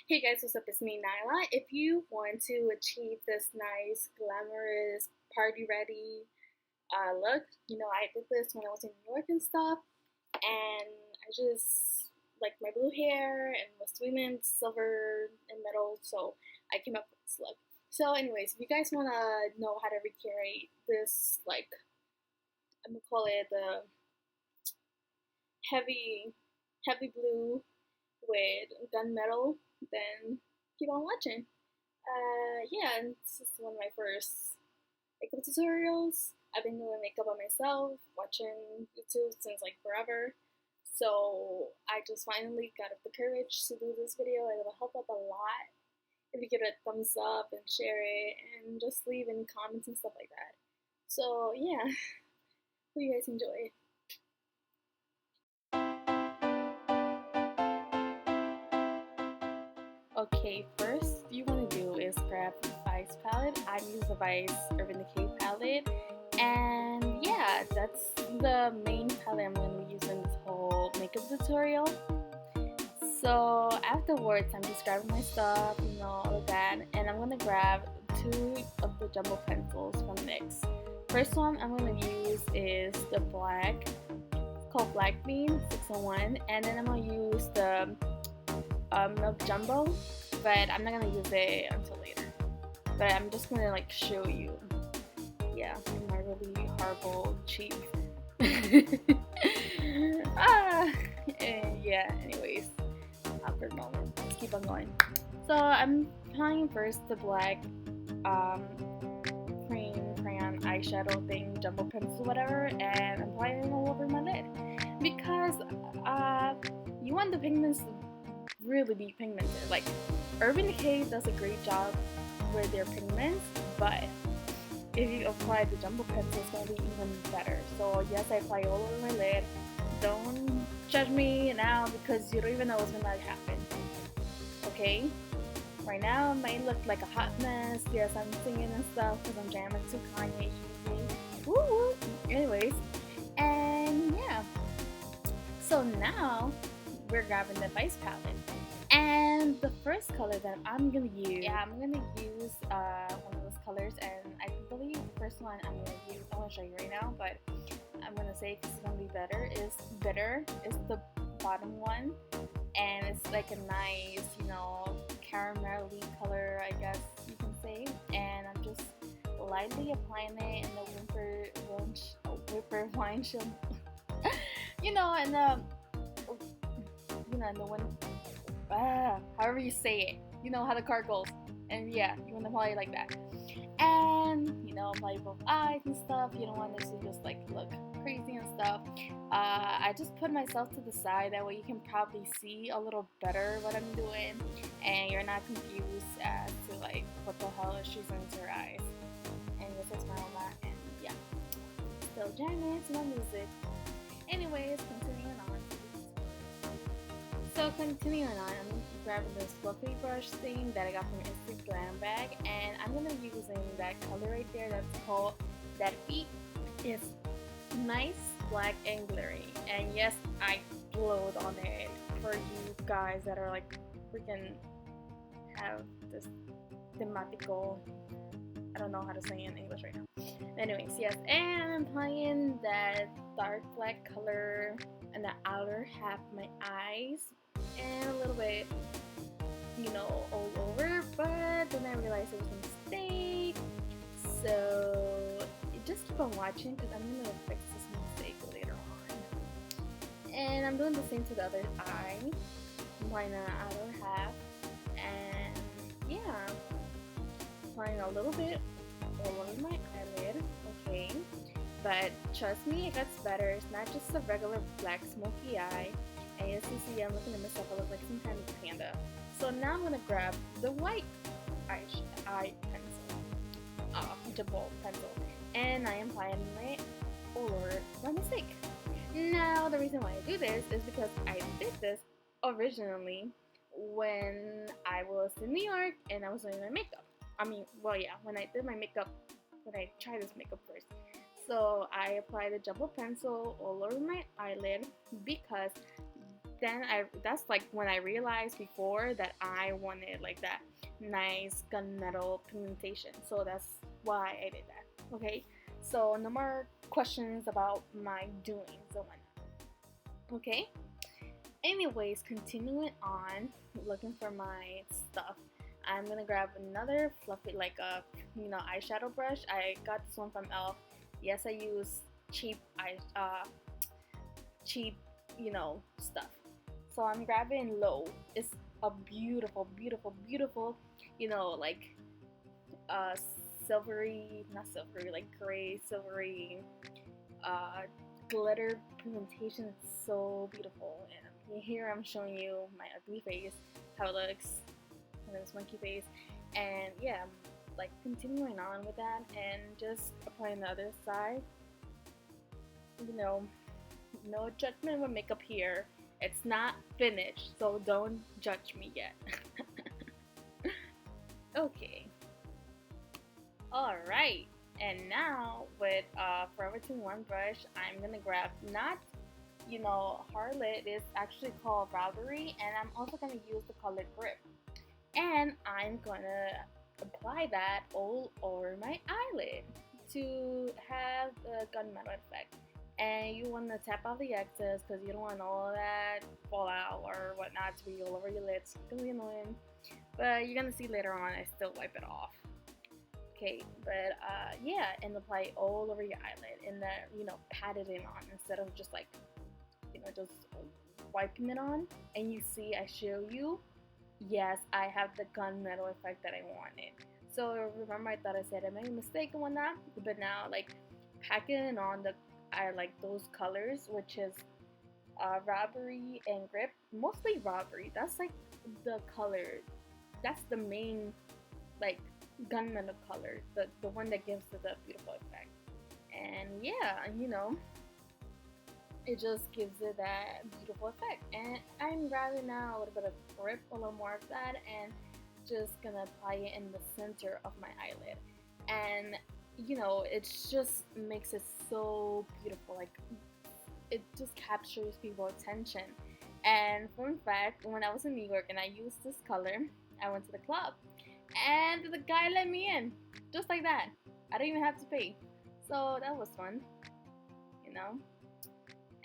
Hey guys, what's up? It's me, Nyla. If you want to achieve this nice, glamorous, party ready look, I did this when I was in New York and stuff, and I just like my blue hair and was twinning silver and metal, so I came up with this look. So, anyways, if you guys want to know how to recreate this, like, I'm gonna call it the heavy, heavy blue with gunmetal, then keep on watching. Yeah, and this is one of my first makeup tutorials. I've been doing makeup on myself, watching YouTube since like forever. So I just finally got up the courage to do this video, and it'll help up a lot if you give it a thumbs up and share it and just leave any comments and stuff like that. So yeah, hope you guys enjoy. Okay, first you want to do is grab the Vice palette. I use the Vice Urban Decay palette, and yeah, that's the main palette I'm going to be using this whole makeup tutorial. So afterwards, I'm just grabbing my stuff, all of that, and I'm going to grab two of the jumbo pencils from NYX. First one I'm going to use is the black, it's called Black Bean 601, and then I'm going to use the Milk Jumbo, but I'm not gonna use it until later. But I'm just gonna like show you, yeah, my really horrible cheek. And yeah. Anyways, awkward moment. Let's keep on going. So I'm applying first the black cream crayon eyeshadow thing, jumbo pencil, whatever, and I'm applying it all over my lid because you want the pigments really be pigmented. Like Urban Decay does a great job with their pigments, but if you apply the jumbo pencil, it's gonna be even better. So yes, I apply all over my lid. Don't judge me now because you don't even know what's gonna happen. Okay? Right now, it might look like a hot mess. Yes, I'm singing and stuff because I'm jamming to Kanye. Woo woo. Anyways, and yeah. So now we're grabbing the Vice palette. And the first color that I'm gonna use, one of those colors, and I believe the first one I'm gonna show you right now, but I'm gonna say because it's gonna be better, is Bitter, is the bottom one, and it's like a nice, caramelly color, I guess you can say, and I'm just lightly applying it in the whipper wine show, and and the one, however you say it, you know how the card goes, and yeah, you want to apply it like that, and apply both eyes and stuff. You don't want it to just like look crazy and stuff. I just put myself to the side, that way you can probably see a little better what I'm doing, and you're not confused as to like what the hell is she's into her eyes. And this is my that, and yeah, still jamming to my music. Anyways, continuing on. So continuing on, I'm grabbing this fluffy brush thing that I got from Instagram bag, and I'm gonna be using that color right there. That's called That Beat. It's nice, black, and glittery. And yes, I glowed on it for you guys that are like freaking have this thematical. I don't know how to say it in English right now. Anyways, yes, and I'm applying that dark black color in the outer half of my eyes and a little bit, all over, but then I realized it was a mistake. So just keep on watching because I'm gonna fix this mistake later on. And I'm doing the same to the other eye. I'm applying the outer half, and yeah, applying a little bit all over my eyelid. Okay, but trust me, it gets better. It's not just a regular black smoky eye. And as you see, I'm looking at myself, I look like some kind of panda. So now I'm gonna grab the white eye pencil, jumbo pencil, and I am applying it all over by mistake. Now the reason why I do this is because I did this originally when I was in New York and I was doing my makeup. When I did my makeup, when I tried this makeup first. So I applied the jumbo pencil all over my eyelid because then that's like when I realized before that I wanted like that nice gunmetal pigmentation. So that's why I did that. Okay, so no more questions about my doings and whatnot. Okay. Anyways, continuing on, looking for my stuff. I'm gonna grab another fluffy, like a eyeshadow brush. I got this one from e.l.f. Yes, I use cheap cheap stuff. So I'm grabbing Low. It's a beautiful, beautiful, beautiful, like uh silvery, not silvery, like gray, silvery uh glitter pigmentation. It's so beautiful. And here I'm showing you my ugly face, how it looks, and this monkey face. And yeah, I'm like continuing on with that and just applying the other side. No judgment with makeup here. It's not finished, so don't judge me yet. Okay. Alright. And now with Forever 21 brush, I'm gonna grab not Harlot. It's actually called Robbery, and I'm also gonna use the color Grip. And I'm gonna apply that all over my eyelid to have the gunmetal effect. And you want to tap off the excess because you don't want all that fallout or whatnot to be all over your lids. It's gonna be annoying, but you're gonna see later on I still wipe it off. Okay, but yeah, and apply it all over your eyelid, and then pat it in on instead of just like just wiping it on. And you see, I show you, yes, I have the gunmetal effect that I wanted. So remember, I thought I said I made a mistake and whatnot, but now like packing on I like those colors, which is Robbery and Grip. Mostly Robbery. That's like the color. That's the main like gunmetal color. The one that gives it the beautiful effect. And yeah, it just gives it that beautiful effect. And I'm grabbing now a little bit of Grip, a little more of that, and just gonna apply it in the center of my eyelid. And it just makes it so beautiful. Like, it just captures people's attention. And fun fact, when I was in New York and I used this color, I went to the club and the guy let me in just like that. I didn't even have to pay, so that was fun.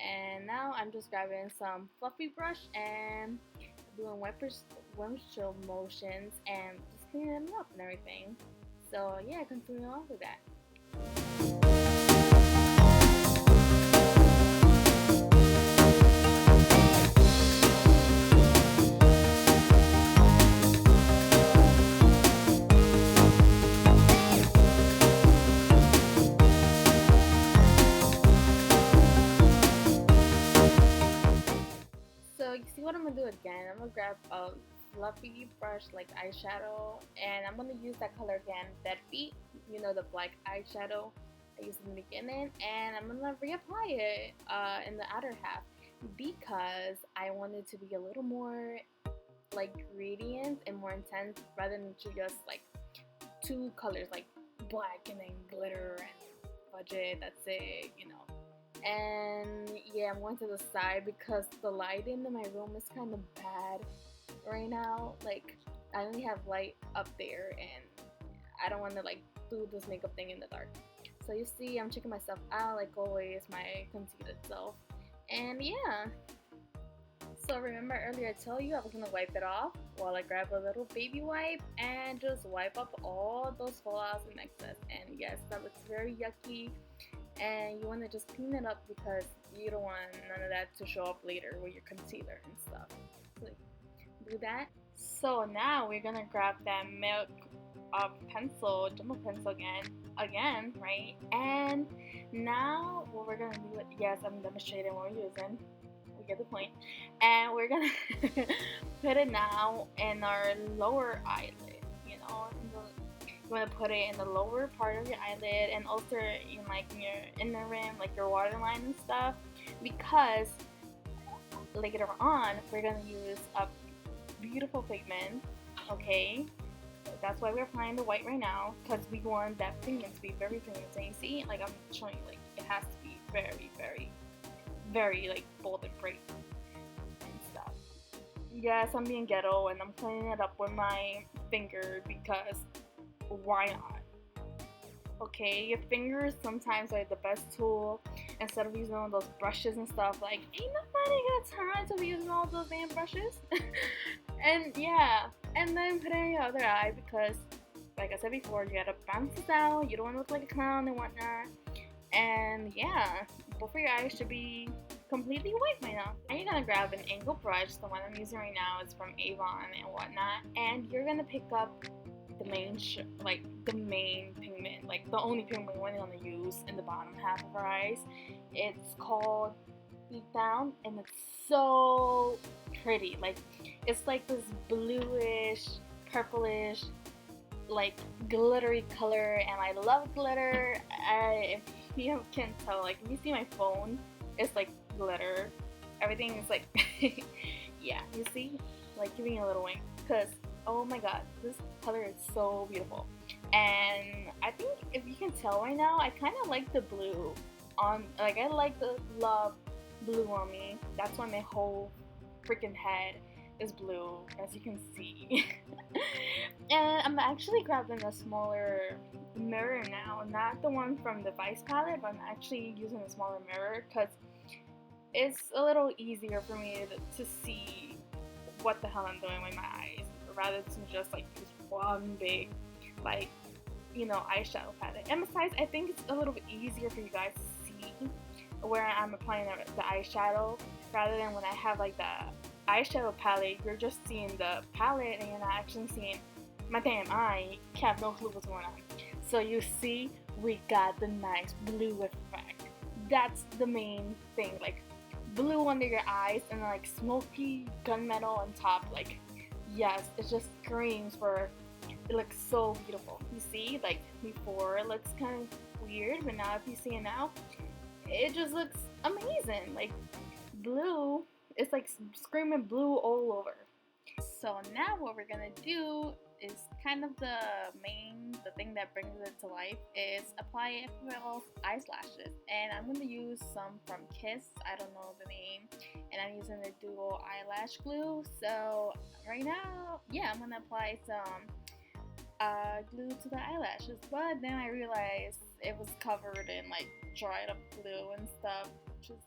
And now I'm just grabbing some fluffy brush and doing windshield motions and just cleaning them up and everything. So yeah, continue on with that. So you see what I'm gonna do again? I'm gonna grab a fluffy brush like eyeshadow, and I'm gonna use that color again, Dead Feet, the black eyeshadow I used in the beginning, and I'm gonna reapply it in the outer half because I want it to be a little more like gradient and more intense rather than just like two colors like black and then glitter and budget. That's it. And yeah, I'm going to the side because the lighting in my room is kind of bad right now. Like, I only have light up there and I don't want to like do this makeup thing in the dark. So you see, I'm checking myself out like always, my concealed self. And yeah, so remember earlier I told you I was gonna wipe it off. Well, I grab a little baby wipe and just wipe up all those fallouts and excess. And yes, that looks very yucky. And you want to just clean it up because you don't want none of that to show up later with your concealer and stuff. So do that. So now we're gonna grab that Milk pencil, jumbo pencil again, right? And now what we're gonna do, yes, I'm demonstrating what we're using. We get the point. And we're gonna put it now in our lower eyelid. You want to put it in the lower part of your eyelid and also in like your inner rim, like your waterline and stuff, because later on we're going to use a beautiful pigment. Okay, that's why we're applying the white right now, because we want that pigment to be very pigmented. So you see, like I'm showing you, like it has to be very, very, very like bold and bright and stuff. Yes, I'm being ghetto and I'm cleaning it up with my finger because why not? Okay, your fingers sometimes are the best tool instead of using all those brushes and stuff. Like, ain't nobody got time to be using all those damn brushes. And yeah, and then put it in your other eye because, like I said before, you gotta balance this out. You don't want to look like a clown and whatnot. And yeah, both of your eyes should be completely white by now. Now you're gonna grab an angle brush. The one I'm using right now is from Avon and whatnot, and you're gonna pick up the main like the main pigment, like the only pigment we're gonna use in the bottom half of our eyes. It's called Beat Down, and it's so pretty. Like it's like this bluish, purplish, like glittery color, and I love glitter. If you can tell, like if you see my phone, it's like glitter. Everything is like, yeah, you see, like giving a little wink, cause oh my god, this color is so beautiful. And I think if you can tell right now, I kind of like the blue on, like I like the love blue on me. That's why my whole freaking head is blue, as you can see. And I'm actually grabbing a smaller mirror now, not the one from the Vice palette, but I'm actually using a smaller mirror because it's a little easier for me to see what the hell I'm doing with my eyes, rather than just like use one big, like, you know, eyeshadow palette. And besides, I think it's a little bit easier for you guys to see where I'm applying the eyeshadow, rather than when I have like the eyeshadow palette, you're just seeing the palette and you're not actually seeing my damn eye. You have no clue what's going on. So you see, we got the nice blue effect. That's the main thing, like blue under your eyes and like smoky gunmetal on top. Like, yes, it just screams for, it looks so beautiful. You see, like before it looks kind of weird, but now if you see it now, it just looks amazing. Like blue, it's like screaming blue all over. So now what we're gonna do is kind of the thing that brings it to life is apply it for eyes lashes. And I'm gonna use some from Kiss, I don't know the name, and I'm using the dual eyelash glue. So right now, yeah, I'm gonna apply some glue to the eyelashes, but then I realized it was covered in like dried up glue and stuff, which is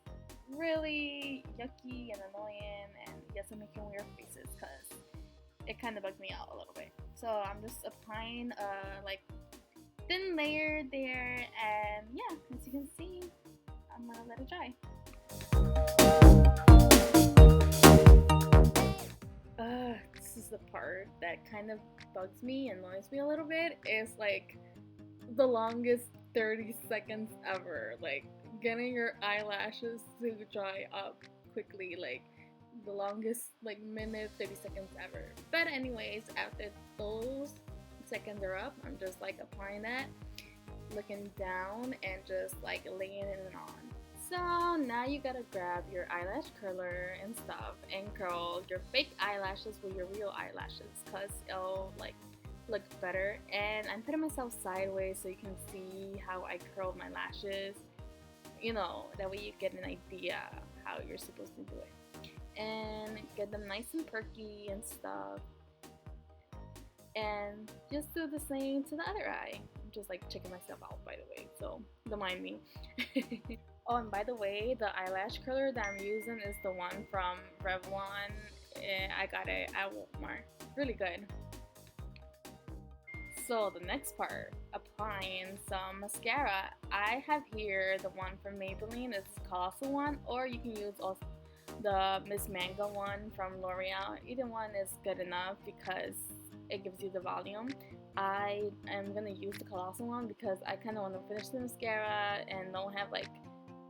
really yucky and annoying, and yes, I'm making weird faces because it kind of bugged me out a little bit. So I'm just applying a like thin layer there, and yeah, as you can see, I'm gonna let it dry. This is the part that kind of bugs me, annoys me a little bit. It's like the longest 30 seconds ever. Like getting your eyelashes to dry up quickly, like the longest like minute 30 seconds ever. But anyways, after those seconds are up, I'm just like applying that, looking down, and just like laying it on. So now you gotta grab your eyelash curler and stuff and curl your fake eyelashes with your real eyelashes, cause it'll like look better. And I'm putting myself sideways so you can see how I curled my lashes. You know, that way you get an idea how you're supposed to do it. And get them nice and perky and stuff. And just do the same to the other eye. I'm just like checking myself out, by the way, so don't mind me. Oh, and by the way, the eyelash curler that I'm using is the one from Revlon. I got it at Walmart. Really good. So the next part, applying some mascara. I have here the one from Maybelline. It's Colossal one, or you can use also the Miss Mango one from L'Oreal. Either one is good enough because it gives you the volume. I am gonna use the Colossal one because I kind of want to finish the mascara and don't have like,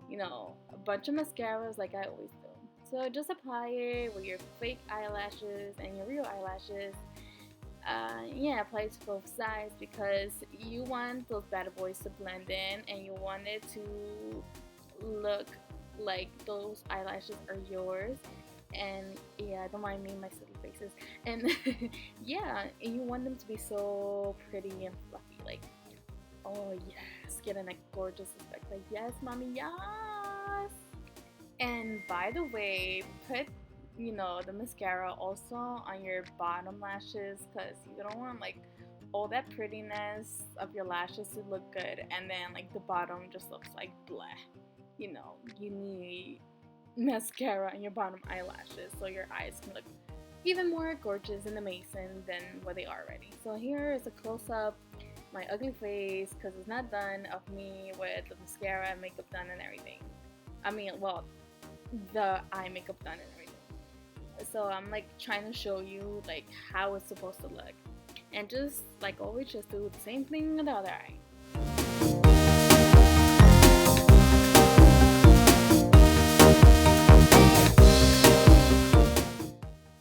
you know, a bunch of mascaras like I always do. So just apply it with your fake eyelashes and your real eyelashes. Yeah, apply it to both sides because you want those bad boys to blend in, and you want it to look like those eyelashes are yours. And yeah, don't mind me, my silly faces. And yeah, and you want them to be so pretty and fluffy, like, oh yes, getting a gorgeous effect, like yes mommy, yes. And by the way, put the mascara also on your bottom lashes, because you don't want like all that prettiness of your lashes to look good and then like the bottom just looks like bleh. You need mascara on your bottom eyelashes so your eyes can look even more gorgeous and amazing than what they are already. So here is a close-up my ugly face, because it's not done, of me with the mascara and makeup done and everything. I mean, well, the eye makeup done and everything. So I'm like trying to show you like how it's supposed to look, and just like always, just do the same thing with the other eye.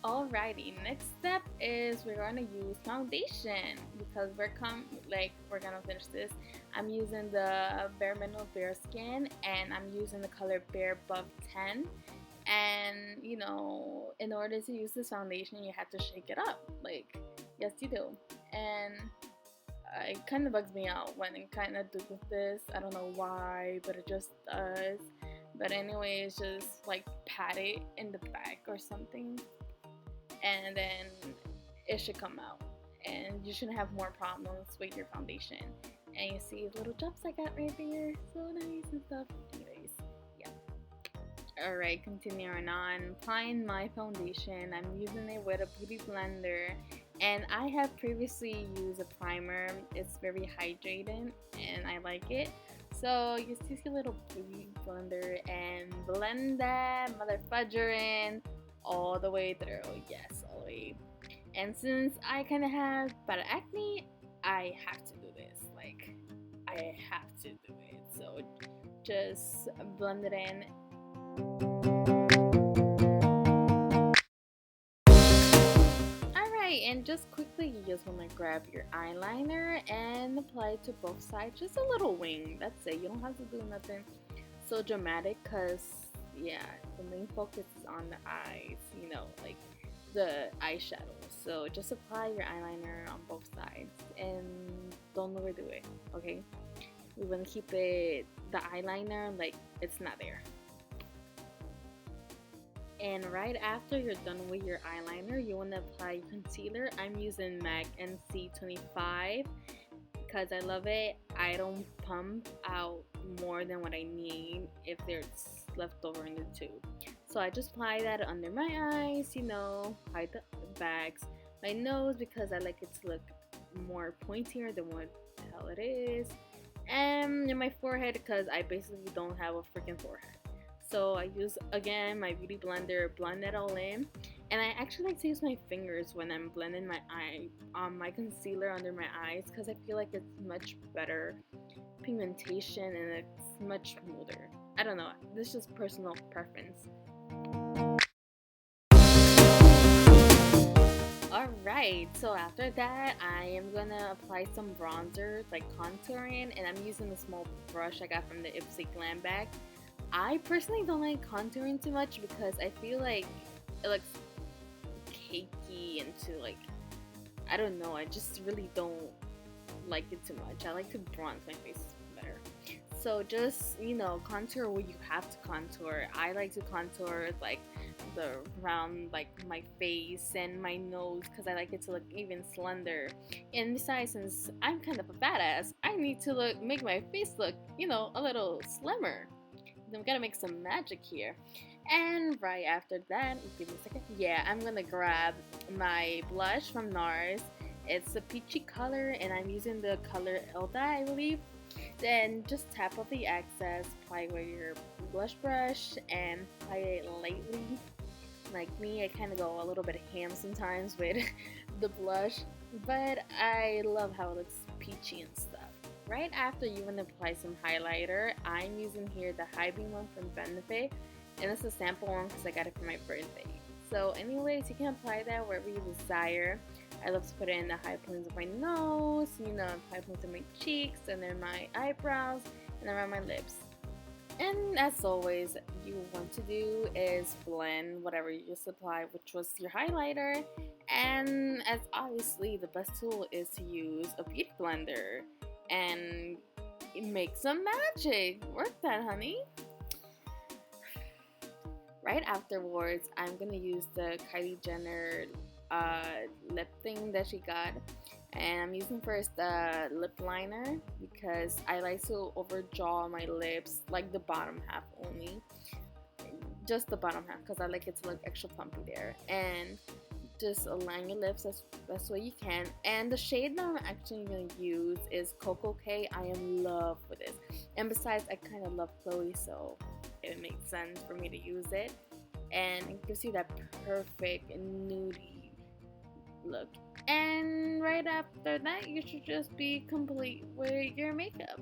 Alrighty, next step is we're gonna use foundation, because we're gonna finish this. I'm using the Bare Mineral Bare Skin, and I'm using the color Bare Buff 10. And in order to use this foundation, you have to shake it up. Like, yes, you do. And it kind of bugs me out when it kind of does this. I don't know why, but it just does. But anyways, just like pat it in the back or something, and then it should come out, and you shouldn't have more problems with your foundation. And you see the little drops I got right there, so nice and stuff. Anyways, yeah. Alright, continuing on, applying my foundation. I'm using it with a beauty blender, and I have previously used a primer. It's very hydrating and I like it. So you just use your little beauty blender and blend that mother fudger in all the way through. Yes, all the way. And since I kind of have bad acne, I have to do this. Like, I have to do it. So just blend it in. Alright, and just quickly, you just want to grab your eyeliner and apply it to both sides. Just a little wing. That's it. You don't have to do nothing so dramatic, because yeah, the main focus is on the eyes, like the eyeshadow. So just apply your eyeliner on both sides and don't overdo it, okay? We want to keep the eyeliner like it's not there. And right after you're done with your eyeliner, you want to apply your concealer. I'm using MAC NC25 because I love it. I don't pump out more than what I need if there's left over in the tube. So I just apply that under my eyes, hide the bags, my nose, because I like it to look more pointier than what the hell it is, and in my forehead, because I basically don't have a freaking forehead. So I use, again, my beauty blender, blend it all in. And I actually like to use my fingers when I'm blending my concealer under my eyes, because I feel like it's much better pigmentation and it's much smoother. I don't know, this is just personal preference. Alright, so after that, I am gonna apply some bronzer, like contouring, and I'm using a small brush I got from the Ipsy Glam bag. I personally don't like contouring too much because I feel like it looks cakey and too, like, I don't know, I just really don't like it too much. I like to bronze my face better. So just, contour what you have to contour. I like to contour like the around like my face and my nose, because I like it to look even slender. And besides, since I'm kind of a badass, I need to make my face look, a little slimmer. I'm gonna make some magic here. And right after that, give me a second. Yeah, I'm gonna grab my blush from NARS. It's a peachy color, and I'm using the color Elda, I believe. Then just tap off the excess, apply with your blush brush, and apply it lightly. Like me, I kind of go a little bit ham sometimes with the blush, but I love how it looks peachy and stuff. Right after, you want to apply some highlighter. I'm using here the High Beam one from Benefit, and it's a sample one because I got it for my birthday. So anyways, you can apply that wherever you desire. I love to put it in the high points of my nose, high points of my cheeks, and then my eyebrows, and around my lips. And as always, you want to do is blend whatever you just applied, which was your highlighter. And as obviously, the best tool is to use a beauty blender and make some magic. Work that, honey. Right afterwards, I'm gonna use the Kylie Jenner lip thing that she got, and I'm using first the lip liner because I like to overdraw my lips, like the bottom half only, just the bottom half, because I like it to look extra plumpy there. And just align your lips as best way you can. And the shade that I'm actually going to use is Coco K. I am in love with this. And besides, I kind of love Chloe, so it makes sense for me to use it. And it gives you that perfect nudie look. And right after that, you should just be complete with your makeup.